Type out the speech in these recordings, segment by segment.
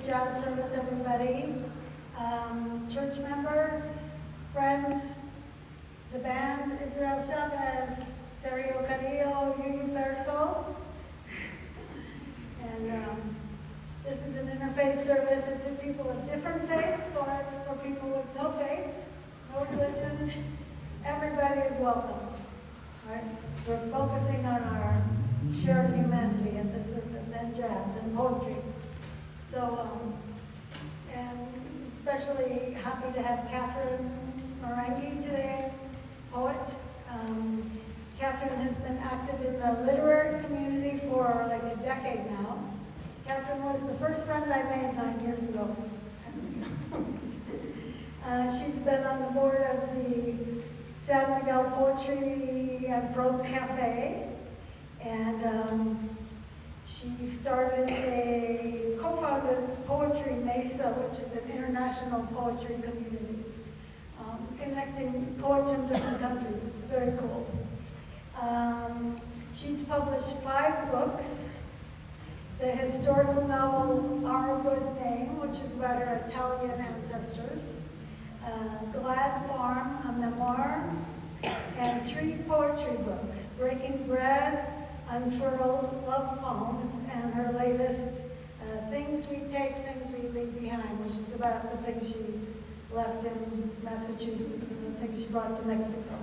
jazz service, everybody. Church members, friends, the band, Israel Chavez, Serio Carrillo, Yuyu Verso. And this is an interfaith service. It's for people with different faiths, or it's for people with no faith, no religion. Everybody is welcome. Right? We're focusing on our shared humanity at this service, and jazz and poetry. So, and especially happy to have Carolyn today, poet. Carolyn has been active in the literary community for like a decade now. Carolyn was the first friend I made 9 years ago. She's been on the board of the San Miguel Poetry and Prose Cafe, and she co-founded Poetry Mesa, which is an international poetry community, connecting poets from different countries. It's very cool. She's published 5 books. The historical novel Our Good Name, which is about her Italian ancestors, Glad Farm, a memoir, and 3 poetry books, Breaking Bread, Unfurled Love Poems, and her latest, Things We Take, Things We Leave Behind, which is about the things she left in Massachusetts and the things she brought to Mexico.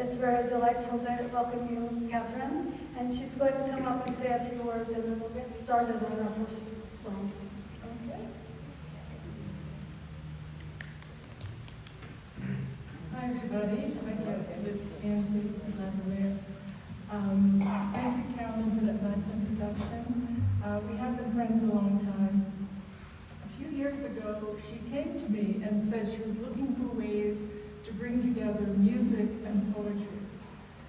It's very delightful to welcome you, Carolyn, and she's going to come up and say a few words, and then we'll get started on our first song. Okay. Hi, everybody. I get this fancy lavalier. Thank you, Carolyn, for that nice introduction. We have been friends a long time. A few years ago, she came to me and said she was looking for ways to bring together music and poetry.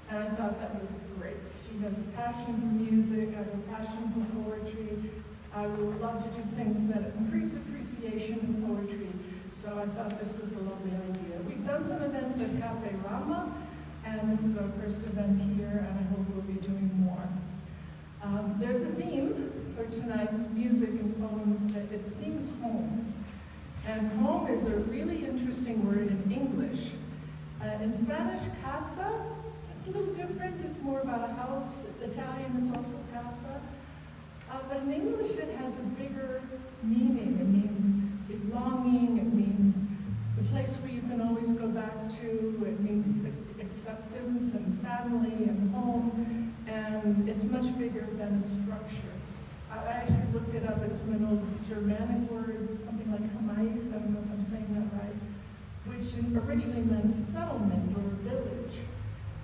And I thought that was great. She has a passion for music, I have a passion for poetry. I would love to do things that increase appreciation of poetry. So I thought this was a lovely idea. We've done some events at Cafe Rama, and this is our first event here, and I hope we'll be doing more. There's a theme for tonight's music and poems that the theme is home. And home is a really interesting word in English. In Spanish, casa, it's a little different. It's more about a house. Italian is also casa. But in English, it has a bigger meaning. It means belonging. It means the place where you can always go back to. It means acceptance and family and home. And it's much bigger than a structure. I actually looked it up. It's from an old Germanic word, something like hamais, I don't know if I'm saying that right, which originally meant settlement or village.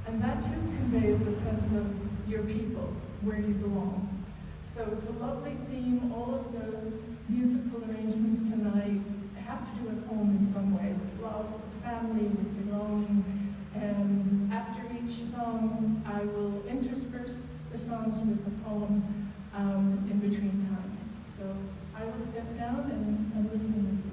And that too conveys a sense of your people, where you belong. So it's a lovely theme. All of the musical arrangements tonight have to do with home in some way, with love, with family, with belonging. And after each song, I will intersperse the songs with a poem in between time. So I will step down and listen with you.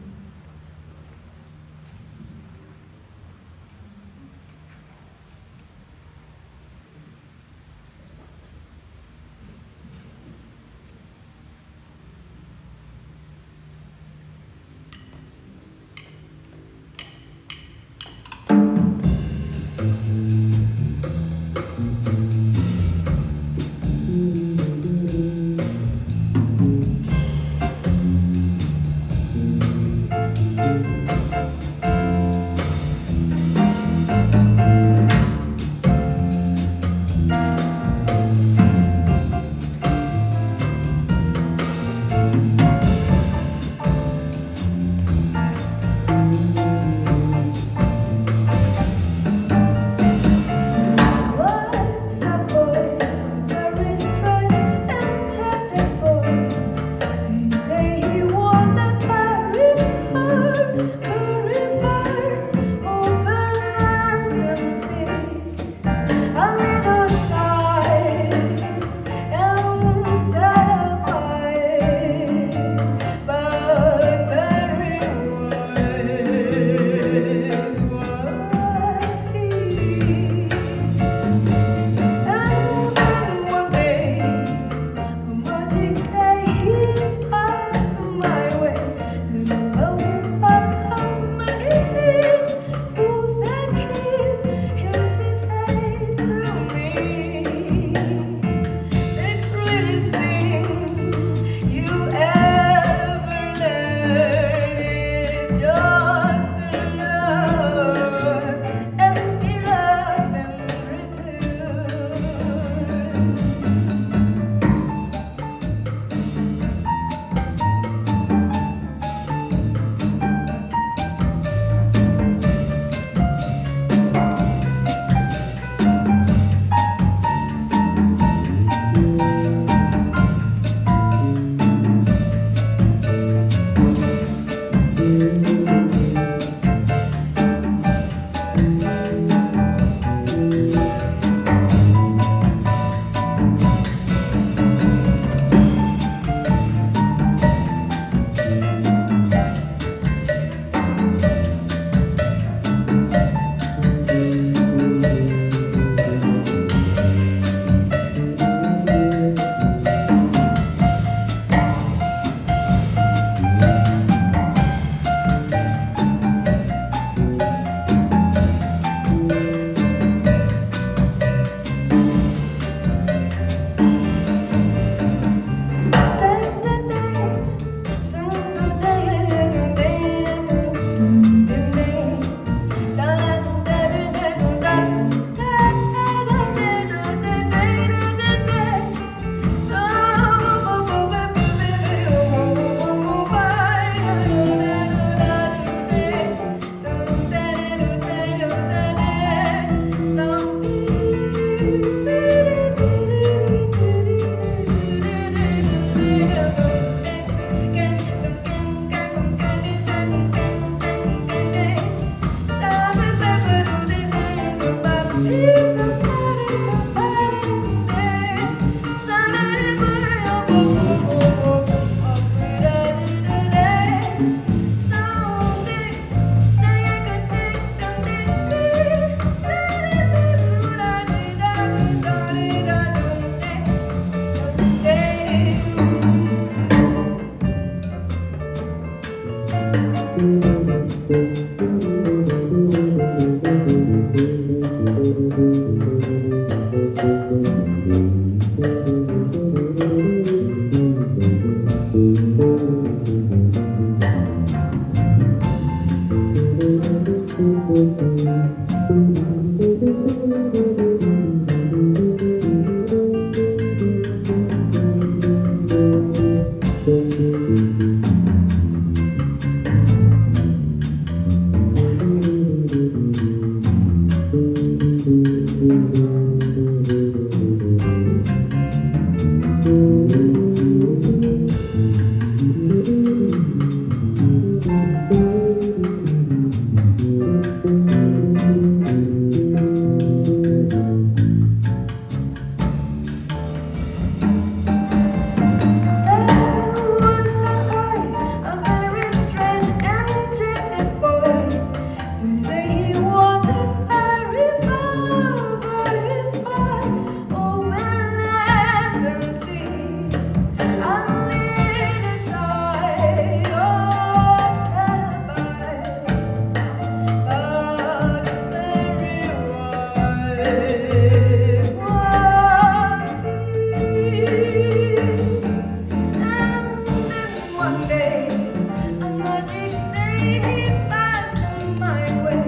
one day, a magic day he passed my way.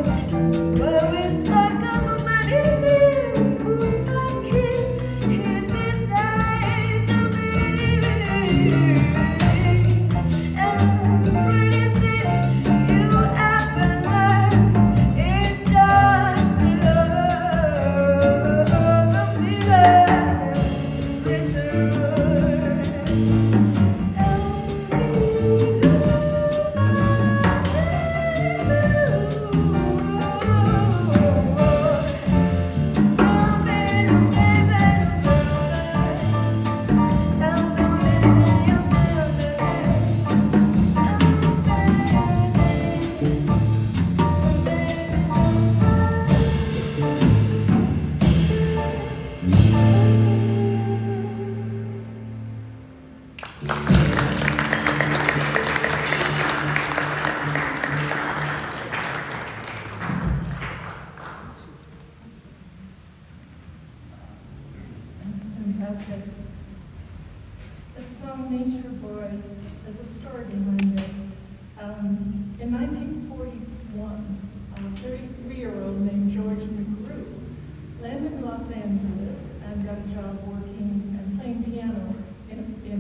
Where we struck up many years, whose like his is I to be. And the greatest thing you ever learn is just to love the feeling return. That's fantastic. That song, Nature Boy, there's a story behind it. In 1941, a 33-year-old named George McGrew landed in Los Angeles and got a job working and playing piano in a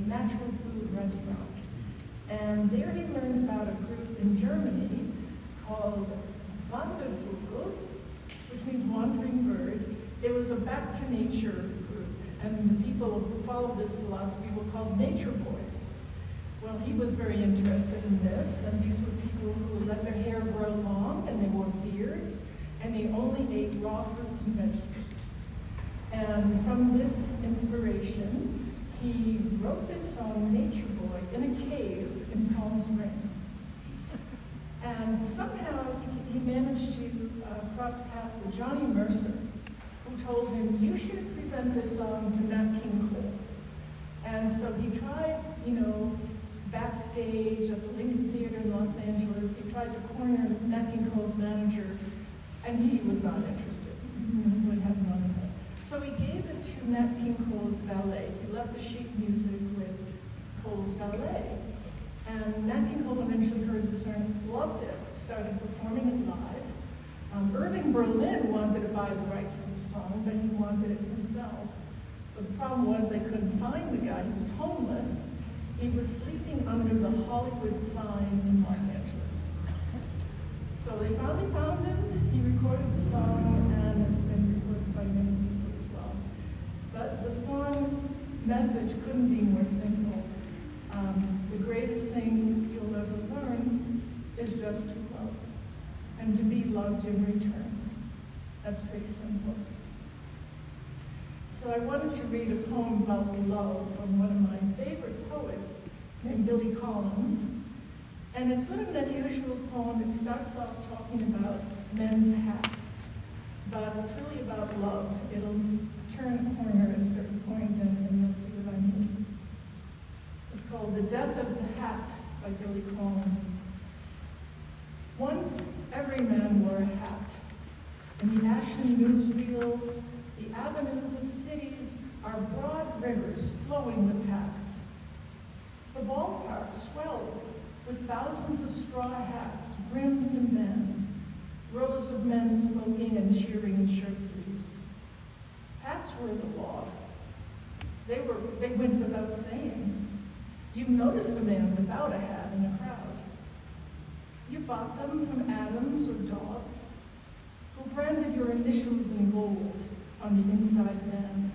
natural food restaurant. And there he learned about a group in Germany called Wandervogel, which means wandering bird. It was a back to nature group, and the people who followed this philosophy were called nature boys. Well, he was very interested in this, and these were people who let their hair grow long, and they wore beards, and they only ate raw fruits and vegetables. And from this inspiration, he wrote this song, Nature Boy, in a cave in Palm Springs. And somehow he managed to cross paths with Johnny Mercer, who told him, you should present this song to Nat King Cole. And so he tried, backstage at the Lincoln Theater in Los Angeles. He tried to corner Nat King Cole's manager, and he was not interested. He would have none of it. So he gave it to Nat King Cole's valet. He left the sheet music with Cole's valet. And Nat King Cole eventually heard the song, loved it, started performing it live. Irving Berlin wanted to buy the rights to the song, but he wanted it himself. But the problem was they couldn't find the guy. He was homeless. He was sleeping under the Hollywood sign in Los Angeles. So they finally found him. He recorded the song, and it's been recorded by many people as well. But the song's message couldn't be more simple. The greatest thing you'll ever learn is just to love, and to be loved in return. That's pretty simple. So I wanted to read a poem about love from one of my favorite poets named Billy Collins. And it's sort of an unusual poem. It starts off talking about men's hats, but it's really about love. It'll turn a corner at a certain point, and you'll see what I mean. It's called The Death of the Hat by Billy Collins. Once every man wore a hat. In the ashen newsreels, the avenues of cities are broad rivers flowing with hats. The ballparks swelled with thousands of straw hats, brims and bands, rows of men smoking and cheering in shirt sleeves. Hats were the law. They went without saying. You noticed a man without a hat in a crowd. You bought them from Adams or Dobbs, who branded your initials in gold on the inside band.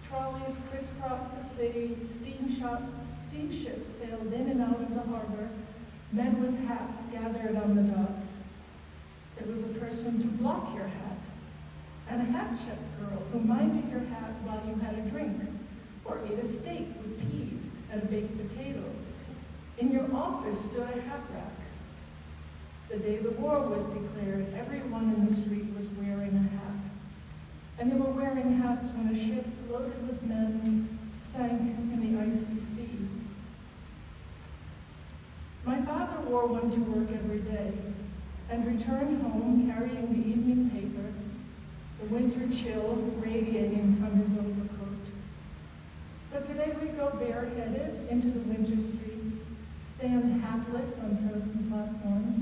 Trolleys crisscrossed the city, steamships sailed in and out of the harbor, men with hats gathered on the docks. There was a person to block your hat, and a hat check girl who minded your hat while you had a drink, or ate a steak with peas and a baked potato. In your office stood a hat rack. The day the war was declared, everyone in the street was wearing a hat. And they were wearing hats when a ship loaded with men sank in the icy sea. My father wore one to work every day and returned home carrying the evening paper, the winter chill radiating from his overcoat. But today we go bareheaded into the winter street on frozen platforms.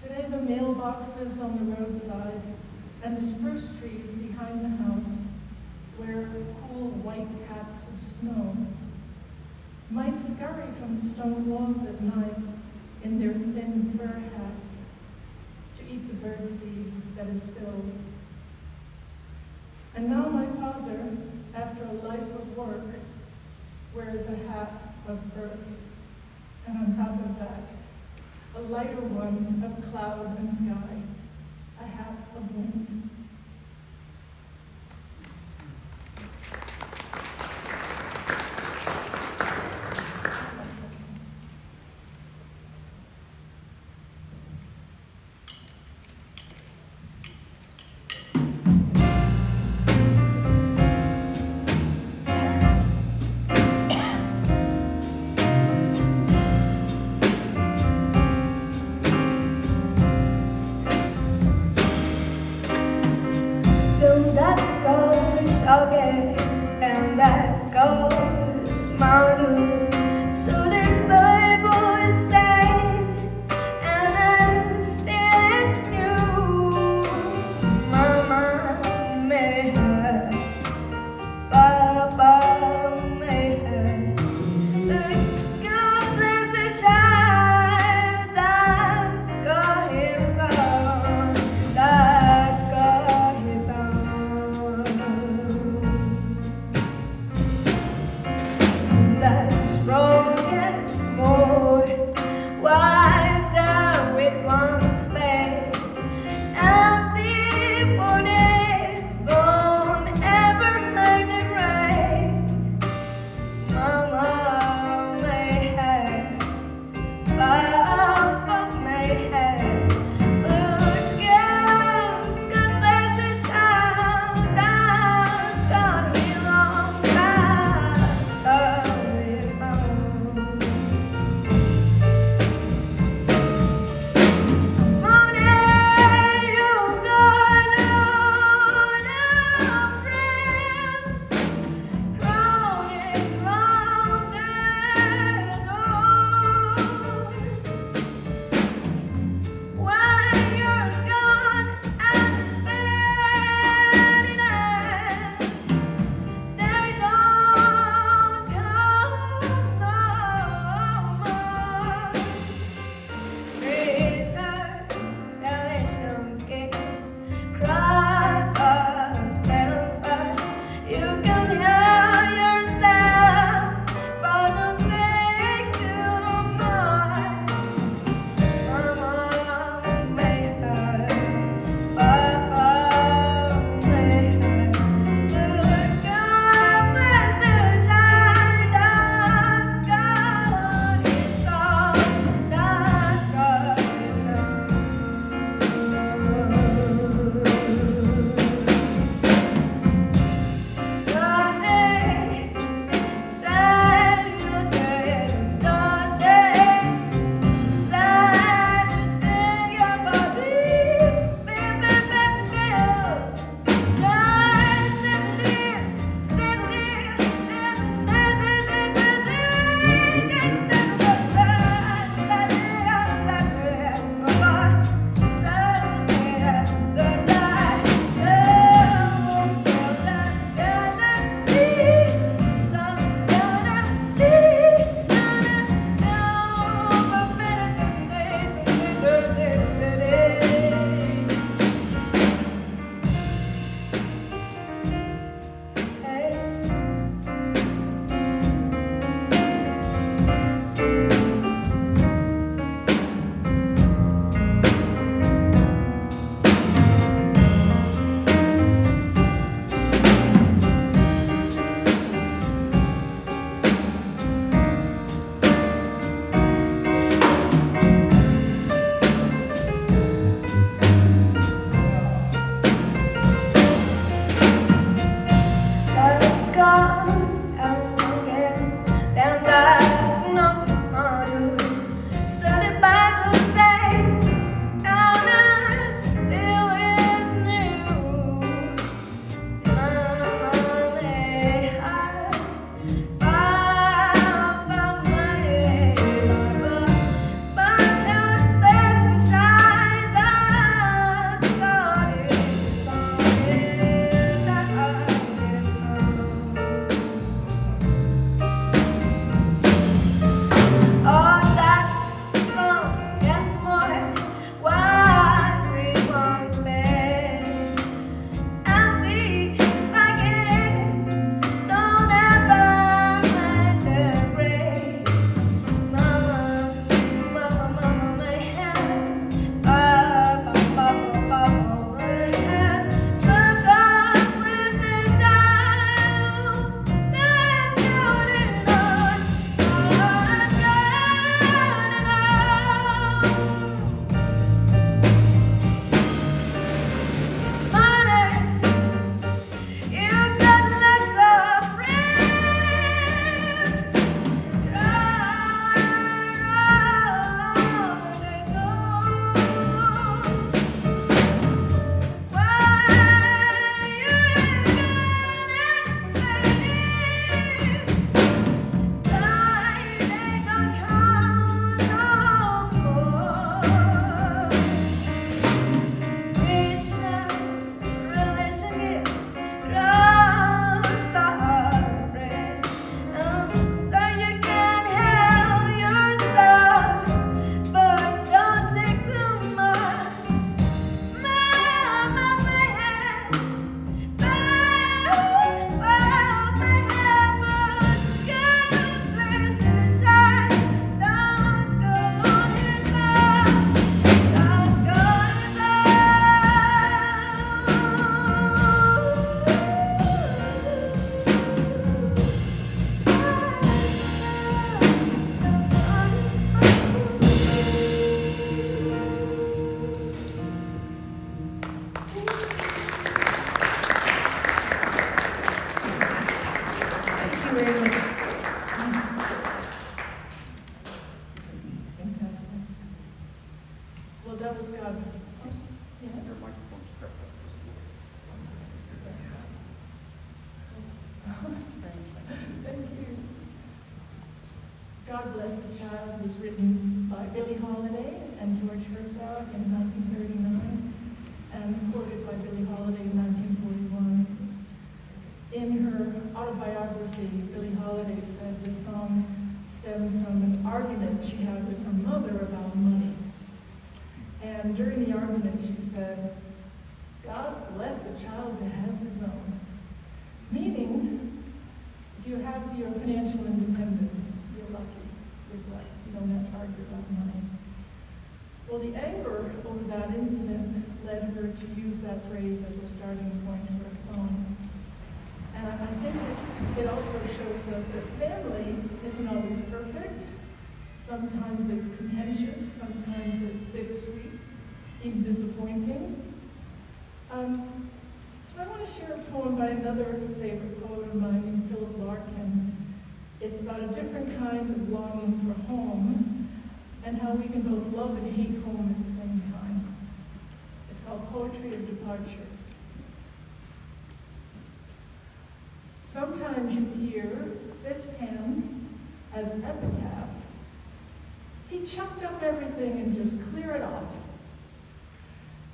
Today the mailboxes on the roadside and the spruce trees behind the house wear cool white hats of snow. Mice scurry from the stone walls at night in their thin fur hats to eat the birdseed that is spilled. And now my father, after a life of work, wears a hat of earth, and on top of that, a lighter one of cloud and sky, a hat of wind. God Bless the Child was written by Billie Holiday and George Herzog in 1939 and quoted by Billie Holiday in 1941. In her autobiography, Billie Holiday said the song stemmed from an argument she had with her mother about money. And during the argument, she said, "God bless the child that has his own." Meaning, if you have your financial independence, you're lucky, you're blessed, you don't have to argue about money. Well, the anger over that incident led her to use that phrase as a starting point for a song. And I think it also shows us that family isn't always perfect. Sometimes it's contentious, sometimes it's bittersweet, even disappointing. So I want to share a poem by another favorite poet of mine, Philip Larkin. It's about a different kind of longing for home and how we can both love and hate home at the same time. It's called Poetry of Departures. Sometimes you hear, fifth hand, as an epitaph, he chucked up everything and just cleared it off.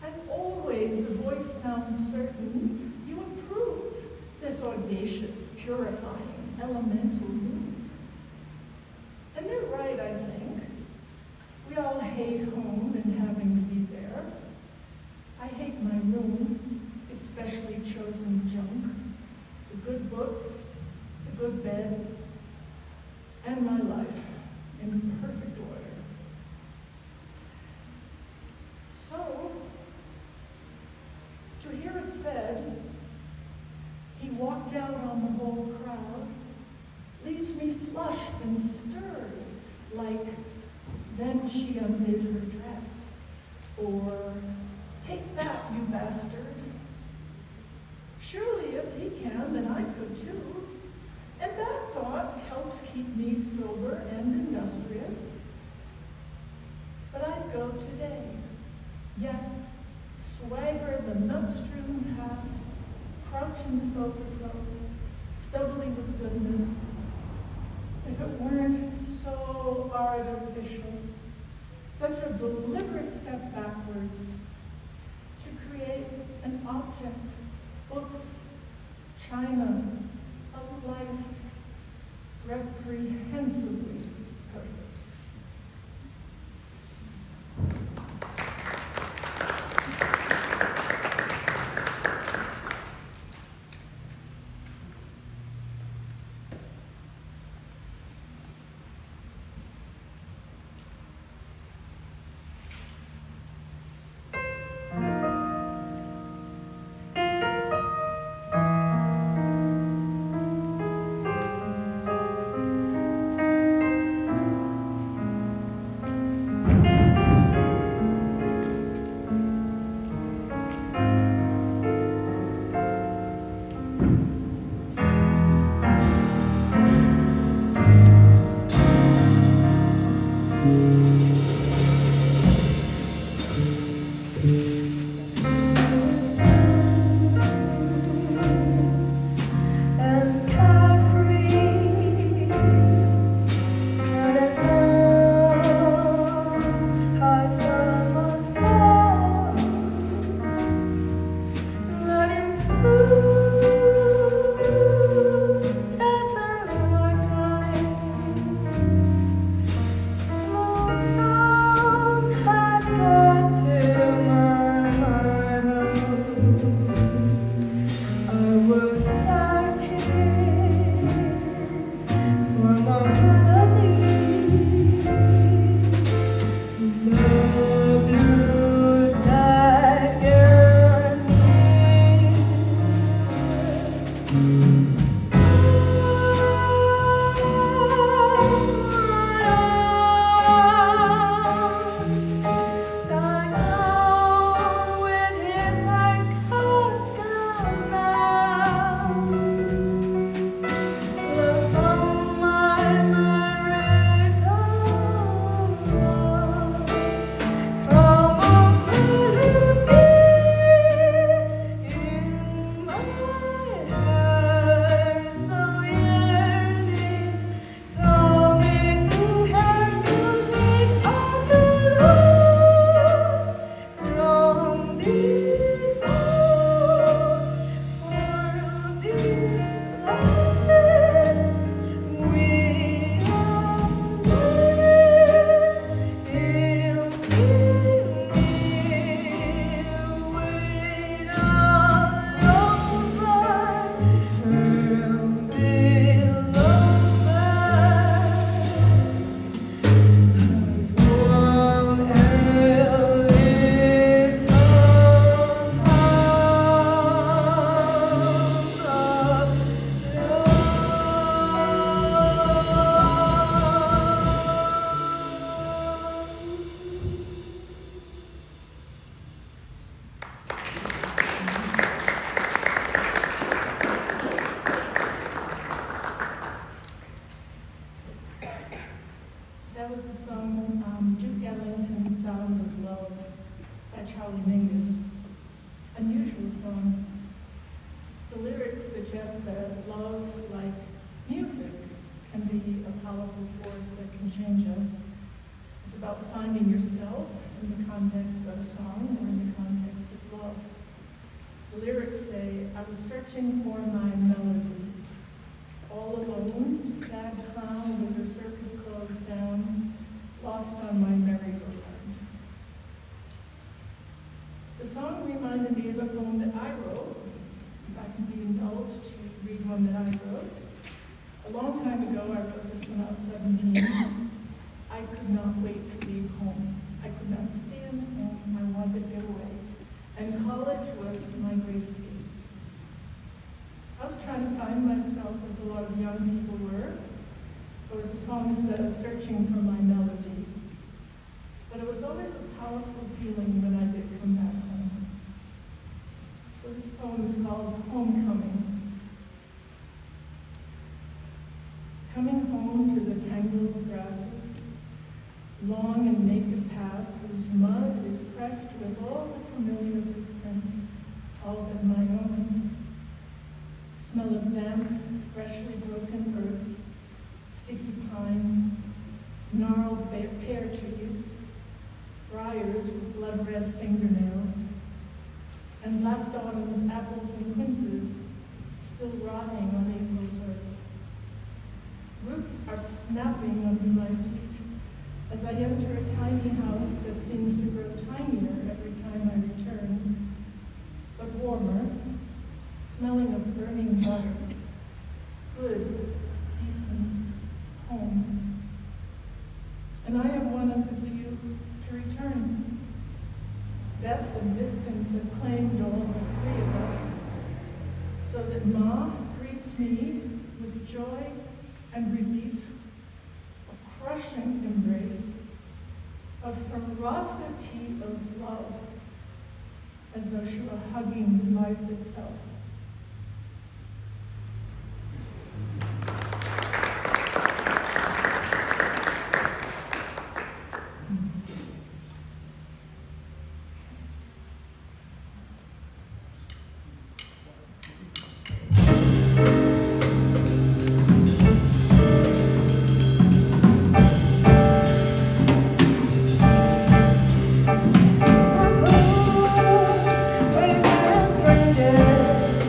And always the voice sounds certain you approve this audacious, purifying, elemental move. And they're right, I think. We all hate home and having to be there. I hate my room, its specially chosen junk, the good books, the good bed, and my life in perfect order. So, to hear it said, he walked out on the whole crowd, leaves me flushed and stirred, like, then she undid her dress, or, take that, you bastard. Surely if he can, then I could too. And that thought helps keep me sober and industrious. But I'd go today. Yes, swagger the nut-strewn paths, crouch in the focus of, stubbly with goodness, if it weren't so artificial, such a deliberate step backwards to create an object, books, china, of life, reprehensibly perfect. was the song Duke Ellington's Sound of Love by Charlie Mingus. Unusual song. The lyrics suggest that love, like music, can be a powerful force that can change us. It's about finding yourself in the context of a song or in the context of love. The lyrics say, I was searching for my melody. All alone, sad clown with her circus clothes down, lost on my merry-go-round. The song reminded me of a poem that I wrote. If I can be indulged to read one that I wrote. A long time ago, I wrote this when I was 17. I could not wait to leave home. I could not stand home. I wanted to get away. And college was my great escape. I was trying to find myself, as a lot of young people were, or as the song says, searching for my melody. But it was always a powerful feeling when I did come back home. So this poem is called Homecoming. Coming home to the tangled grasses, long and naked path whose mud is pressed with all the familiar footprints, all but my own. Smell of damp, freshly broken earth, sticky pine, gnarled pear trees, briars with blood-red fingernails, and last autumn's apples and quinces still rotting on April's earth. Roots are snapping under my feet as I enter a tiny house that seems to grow tinier every time I return, but warmer, smelling of burning butter, good, decent home. And I am one of the few to return. Death and distance have claimed all but 3 of us, so that Ma greets me with joy and relief, a crushing embrace, a ferocity of love, as though she were hugging life itself. Where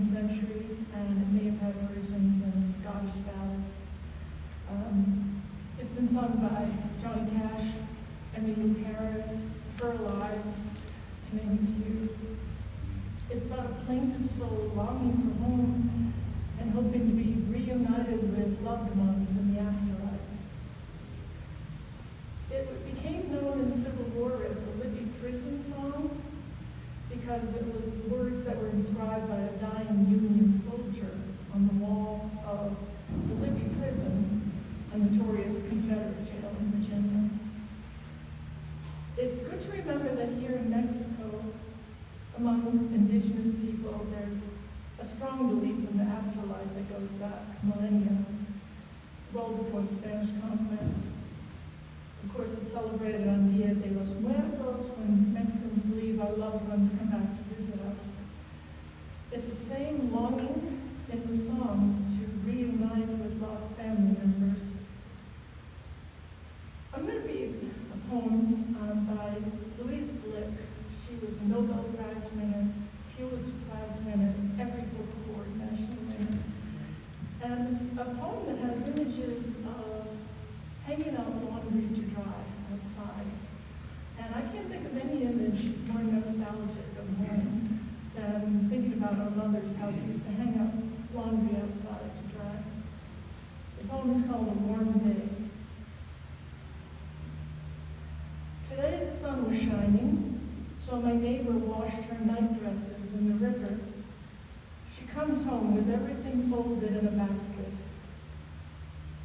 century, and it may have had versions in Scottish ballads. It's been sung by Johnny Cash, Emmylou Harris, Burl Ives, to name a few. It's about a plaintive soul longing for home and hoping to be reunited with loved ones in the afterlife. It became known in the Civil War as the Libby Prison Song because it was words that were inscribed by a dying Union soldier on the wall of the Libby Prison, a notorious Confederate jail in Virginia. It's good to remember that here in Mexico, among indigenous people, there's a strong belief in the afterlife that goes back millennia, well before the Spanish conquest. Of course, it's celebrated on Dia de los Muertos when Mexicans believe our loved ones come back to visit us. It's the same longing in the song to reunite with lost family members. I'm going to read a poem by Louise Blick. She was a Nobel Prize winner, Pulitzer Prize winner, every book award, national winner. And it's a poem that has images of hanging out laundry to dry outside. And I can't think of any image more nostalgic of home than thinking about our mothers, how we used to hang out laundry outside to dry. The poem is called A Warm Day. Today the sun was shining, so my neighbor washed her night dresses in the river. She comes home with everything folded in a basket,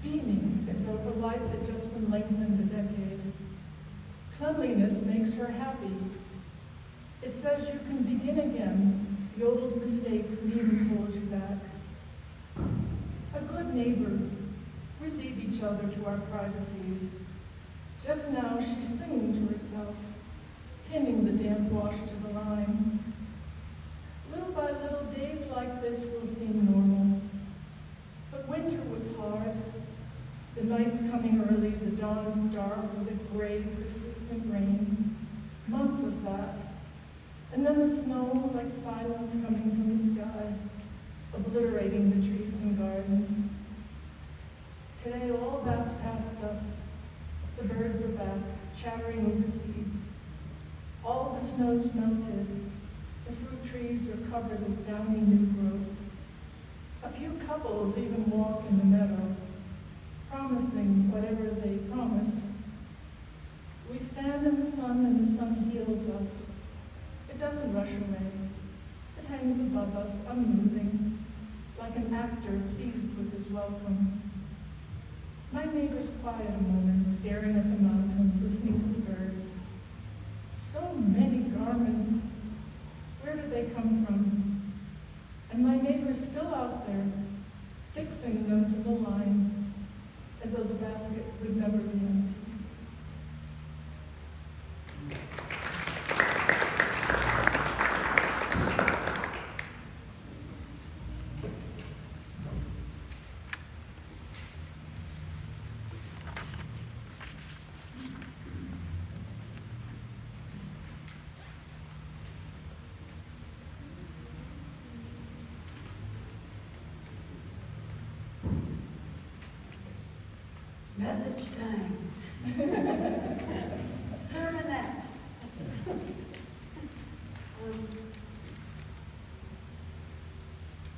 beaming as though her life had just been lengthened a decade. Cleanliness makes her happy. It says you can begin again. The old mistakes needn't hold you back. A good neighbor. We leave each other to our privacies. Just now she's singing to herself, pinning the damp wash to the line. Little by little, days like this will seem normal. But winter was hard. The night's coming early, the dawn's dark with a gray, persistent rain. Months of that. And then the snow, like silence coming from the sky, obliterating the trees and gardens. Today, all that's past us. The birds are back, chattering over seeds. All the snow's melted. The fruit trees are covered with downy new growth. A few couples even walk in the meadow, promising whatever they promise. We stand in the sun and the sun heals us. It doesn't rush away. It hangs above us, unmoving, like an actor pleased with his welcome. My neighbor's quiet a moment, staring at the mountain, listening to the birds. So many garments. Where did they come from? And my neighbor's still out there, fixing them to the line, as though the basket would never be empty. Message time. Sermonette.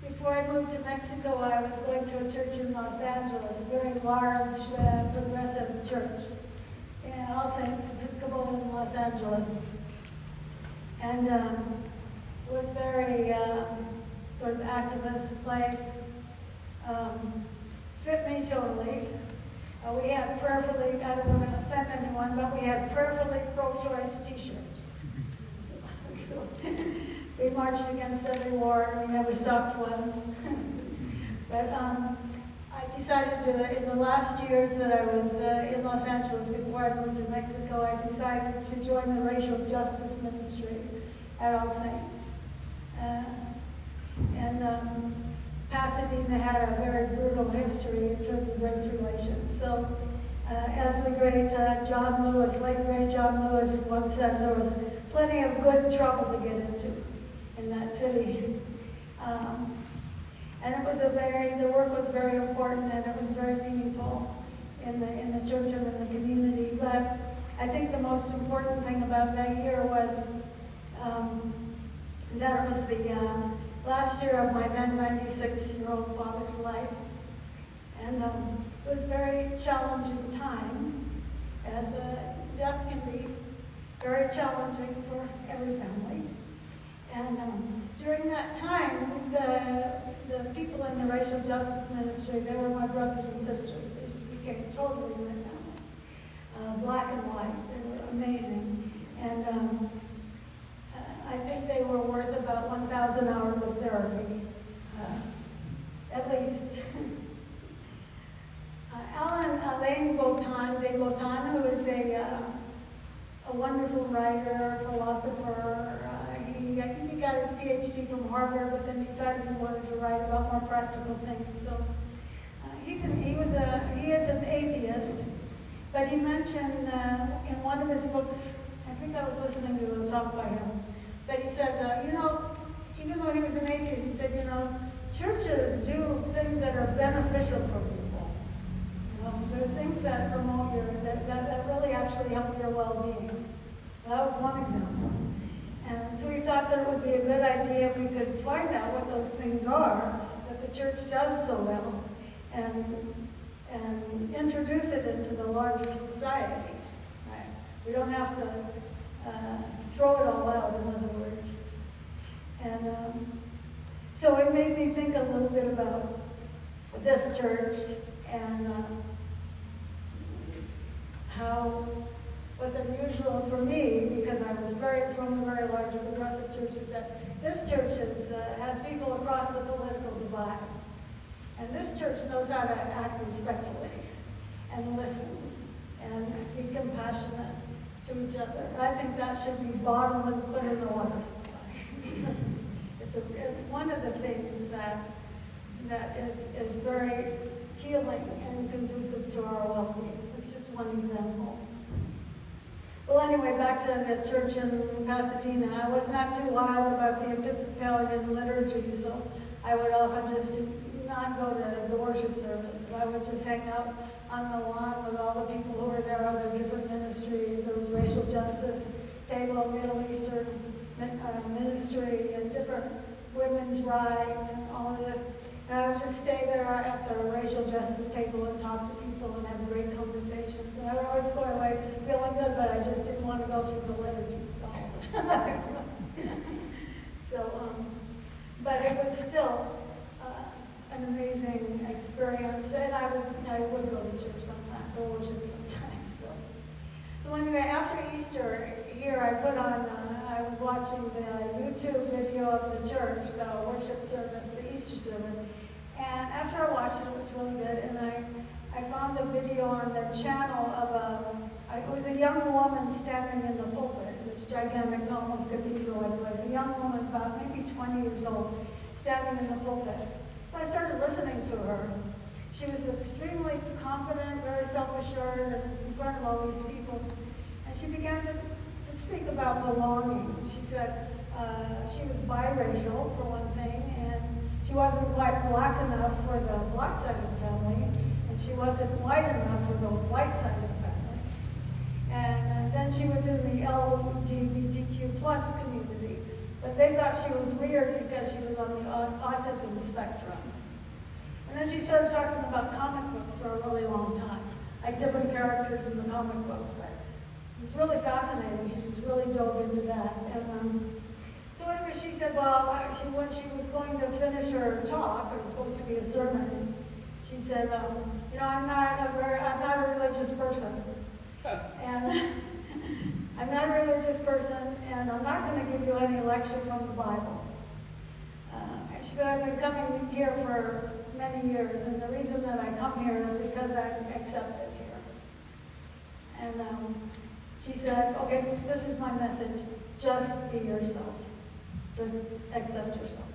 Before I moved to Mexico, I was going to a church in Los Angeles, a very large progressive church, in All Saints Episcopal in Los Angeles. And it was very sort of activist place. Fit me totally. We had prayerfully, I don't want to offend anyone, but we had prayerfully pro-choice t-shirts. So, we marched against every war, and we never stopped one. But I decided to, in the last years that I was in Los Angeles before I moved to Mexico, I decided to join the racial justice ministry at All Saints. Pasadena had a very brutal history in terms of race relations. So, as the great John Lewis, late great John Lewis once said, there was plenty of good trouble to get into in that city. And it was the work was very important, and it was very meaningful in the church and in the community. But I think the most important thing about that year was that it was the last year of my then 96-year-old father's life. And it was a very challenging time, as death can be very challenging for every family. And during that time, the people in the racial justice ministry, they were my brothers and sisters. They just became totally my family. Black and white, they were amazing. And I think they were worth about 1,000 hours of therapy, at least. Alain Botton, who is a wonderful writer, philosopher. I think he got his PhD from Harvard, but then decided he wanted to write about more practical things. So he is an atheist, but he mentioned in one of his books, I think I was listening to a talk by him, that he said, even though he was an atheist, he said, churches do things that are beneficial for people. There are things that promote that really actually help your well-being. That was one example. And so we thought that it would be a good idea if we could find out what those things are that the church does so well, and introduce it into the larger society. Right? We don't have to throw it all out, in other words. And so it made me think a little bit about this church and how what's unusual for me, because I was from a very large progressive church, is that this church has people across the political divide. And this church knows how to act respectfully and listen and be compassionate to each other. I think that should be bottled and put in the water supply. It's one of the things that is very healing and conducive to our well-being. It's just one example. Well, anyway, back to the church in Pasadena. I was not too wild about the Episcopalian liturgy, so I would often just not go to the worship service. I would just hang out on the lawn with all the people who were there, other different ministries. There was racial justice table, Middle Eastern ministry, and different women's rights, and all of this. And I would just stay there at the racial justice table and talk to people and have great conversations. And I would always go away feeling good, but I just didn't want to go through the liturgy all the time. So, but it was still an amazing experience, and I would go to church sometimes, or worship sometimes. So anyway, after Easter here, I was watching the YouTube video of the church, the worship service, the Easter service, and after I watched it, it was really good, and I found the video on their channel of it was a young woman standing in the pulpit in this gigantic, almost cathedral-like place, a young woman about maybe 20 years old, standing in the pulpit. So I started listening to her. She was extremely confident, very self-assured, in front of all these people, and she began to speak about belonging. She said she was biracial, for one thing, and she wasn't quite black enough for the black side of the family, and she wasn't white enough for the white side of the family. And then she was in the LGBTQ plus community, but they thought she was weird because she was on the autism spectrum. And then she started talking about comic books for a really long time, like different characters in the comic books. But it was really fascinating. She just really dove into that. And so anyway, she said, well, when she was going to finish her talk, it was supposed to be a sermon, she said, I'm not a religious person. And I'm not a religious person, and I'm not going to give you any lecture from the Bible. She said, I've been coming here for many years, and the reason that I come here is because I'm accepted here. And she said, okay, this is my message. Just be yourself. Just accept yourself.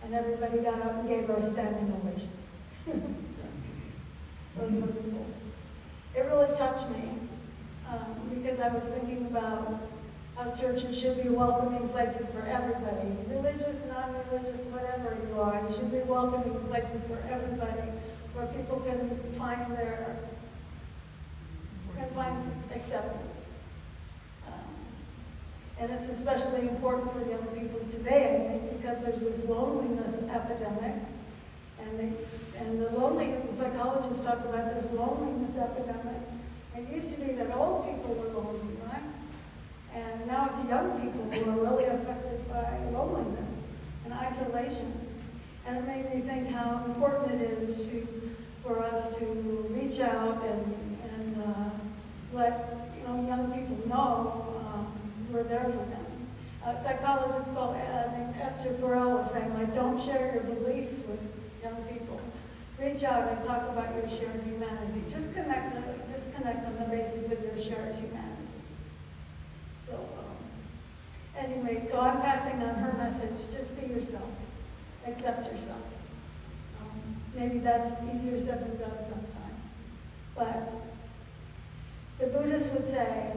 And everybody got up and gave her a standing ovation. It was wonderful. It really touched me because I was thinking about How churches should be welcoming places for everybody, religious, non-religious, whatever you are. You should be welcoming places for everybody, where people can find acceptance. And it's especially important for young people today, I think, because there's this loneliness epidemic. And the psychologists talk about this loneliness epidemic. It used to be that old people were lonely, right? And now it's young people who are really affected by loneliness and isolation. And it made me think how important it is for us to reach out and let young people know we're there for them. A psychologist named Esther Perel was saying, like, don't share your beliefs with young people. Reach out and talk about your shared humanity. Just connect on the basis of your shared humanity. So, anyway, so I'm passing on her message. Just be yourself. Accept yourself. Maybe that's easier said than done sometimes. But the Buddhists would say,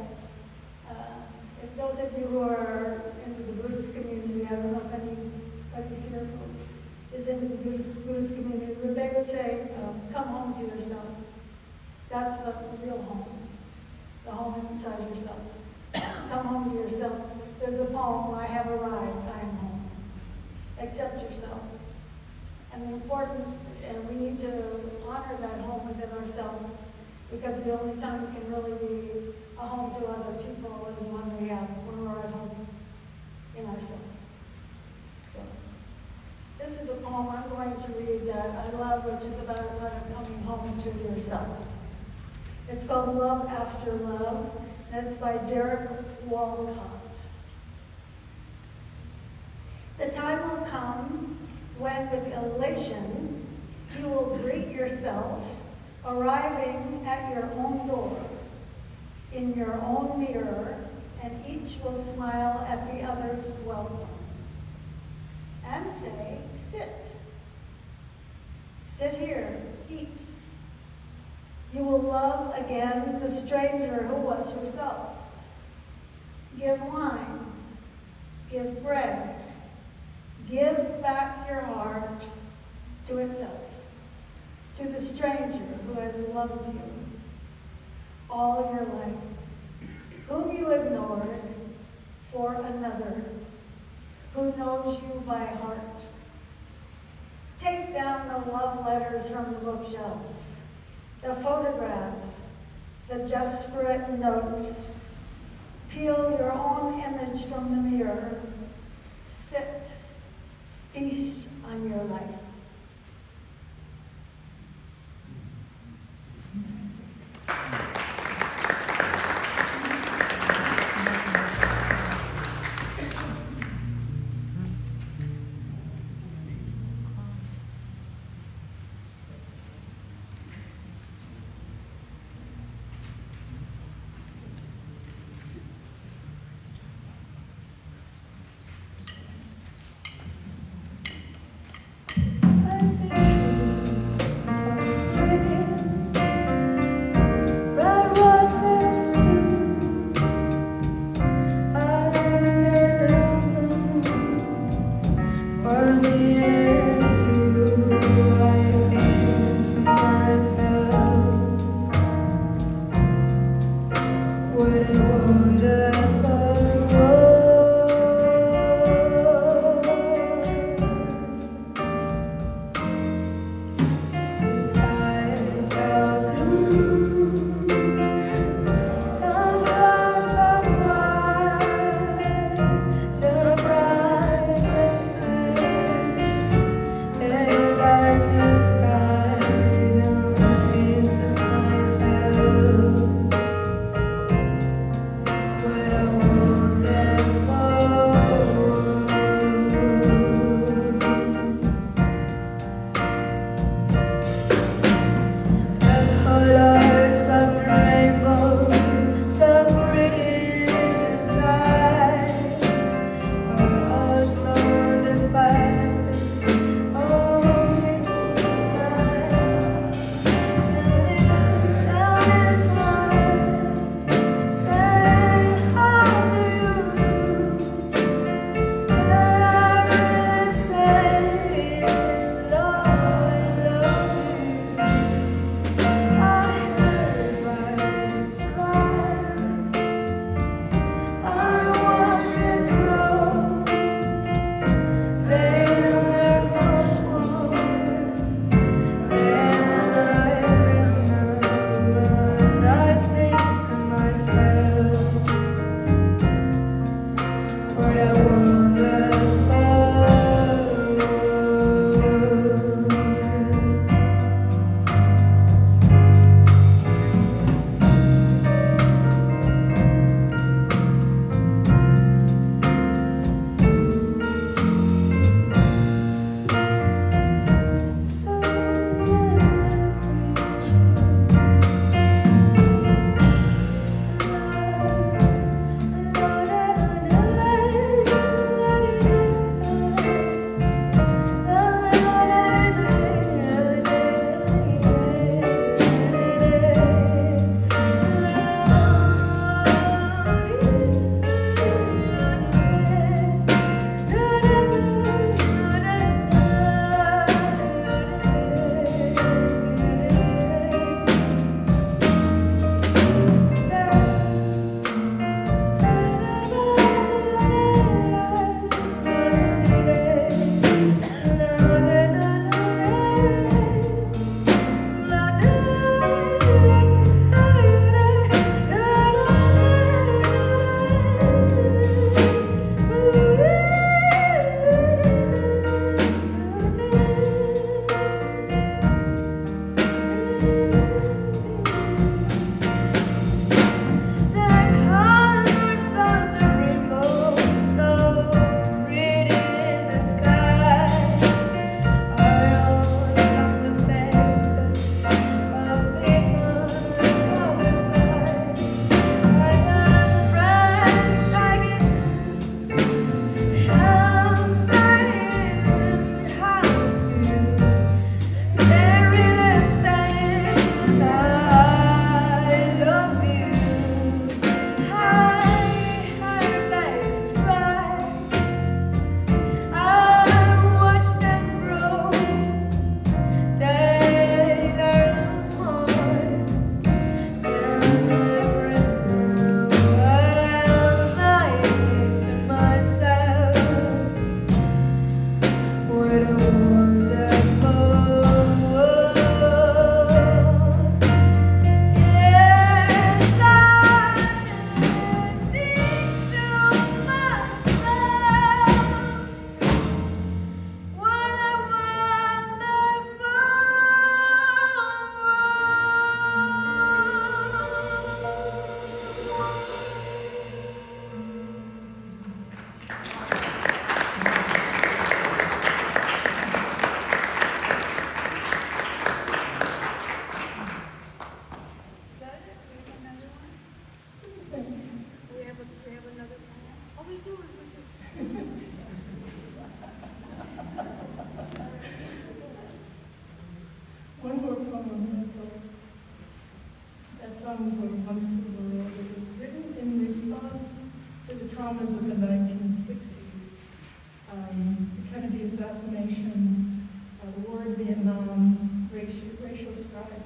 if those of you who are into the Buddhist community, I don't know if anybody's here who is into the Buddhist community, but they would say, come home to yourself. That's the real home. The home inside yourself. Come home to yourself. There's a poem, I have arrived, I am home. Accept yourself. And we need to honor that home within ourselves, because the only time we can really be a home to other people is when we're at home in ourselves. So, this is a poem I'm going to read that I love, which is about kind of coming home to yourself. It's called Love After Love, and it's by Derek Walcott. The time will come when, with elation, you will greet yourself, arriving at your own door, in your own mirror, and each will smile at the other's welcome and say, sit. Sit here, eat. You will love again the stranger who was yourself. Give wine, give bread, give back your heart to itself, to the stranger who has loved you all your life, whom you ignored for another, who knows you by heart. Take down the love letters from the bookshelf, the photographs, the desperate notes. Peel your own image from the mirror. Sit, feast on your life. One more poem, that's all. That song is What a Wonderful World. It was written in response to the traumas of the 1960s, the Kennedy assassination, the war in Vietnam, racial strife.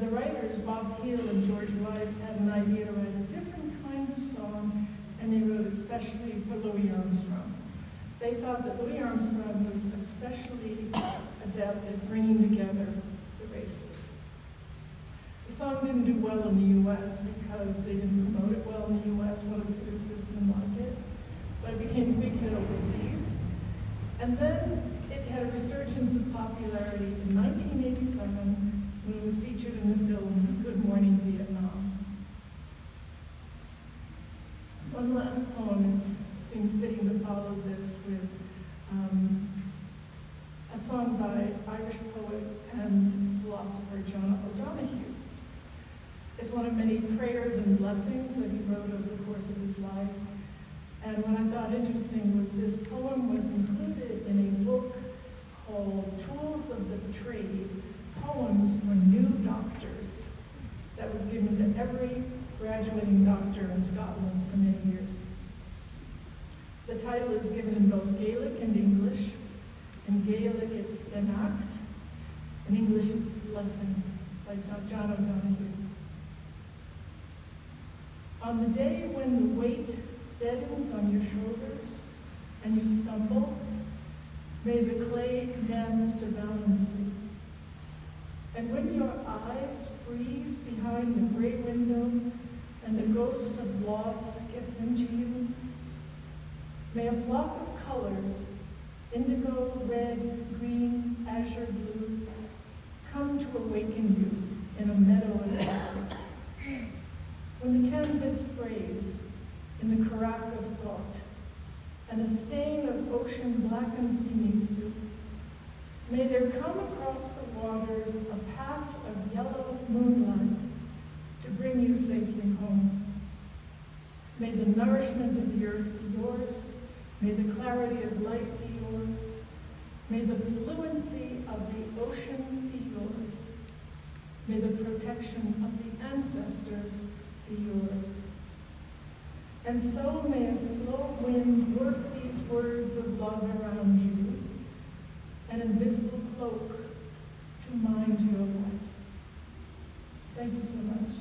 The writers, Bob Thiel and George Weiss, had an idea to write a different kind of song, and they wrote it especially for Louis Armstrong. They thought that Louis Armstrong was especially adept at bringing together the races. The song didn't do well in the U.S. because they didn't promote it well in the U.S. One of the producers didn't like it, but it became a big hit overseas. And then it had a resurgence of popularity in 1987 when it was featured in the film Good Morning Vietnam. One last poem, it seems fitting to follow this with a song by Irish poet and philosopher John O'Donohue. It's one of many prayers and blessings that he wrote over the course of his life. And what I thought interesting was this poem was included in a book called Tools of the Trade, Poems for New Doctors, that was given to every graduating doctor in Scotland for many years. The title is given in both Gaelic and English. In Gaelic it's Benacht, in English it's Blessing, by John O'Donohue. On the day when the weight deadens on your shoulders and you stumble, may the clay dance to balance you. And when your eyes freeze behind the gray window and the ghost of loss gets into you, may a flock of colors, indigo, red, green, azure blue, come to awaken you in a meadow of light. When the canvas frays in the carack of thought and a stain of ocean blackens beneath you, may there come across the waters a path of yellow moonlight to bring you safely home. May the nourishment of the earth be yours. May the clarity of light be yours. May the fluency of the ocean be yours. May the protection of the ancestors be yours. And so may a slow wind work these words of love around you, an invisible cloak to mind your life. Thank you so much.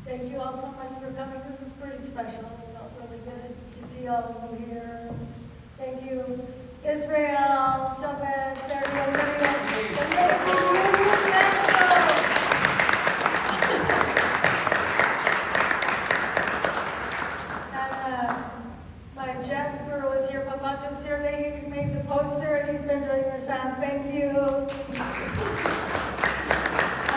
Thank you all so much for coming. This is pretty special. It felt really good to see all of you here. Thank you, Israel, Jabez, Sergio, and my jazz guru is here, Papacho Sirle. He made the poster and he's been doing the sound. Thank you. I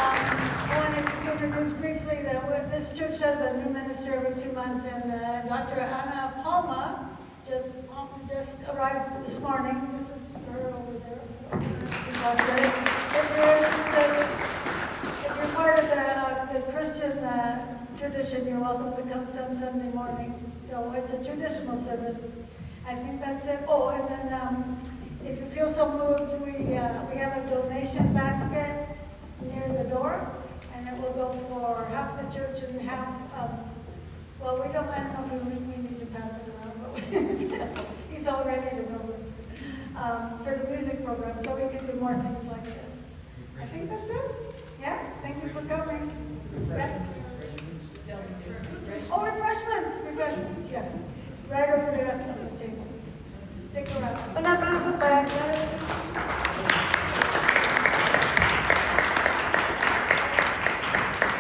wanted to introduce briefly that this church has a new minister every 2 months, and Dr. Anna Palma just arrived this morning. This is her over there. If you're part of the Christian tradition, you're welcome to come some Sunday morning. So it's a traditional service. I think that's it. Oh, and then if you feel so moved, we have a donation basket near the door. And it will go for half the church and half of, well, I don't know if we need to pass it around, but he's all ready to go for the music program, so we can do more things like that. I think that's it. Yeah, thank you for coming. Yeah. Oh, refreshments, yeah. Right over there at the table. Stick around.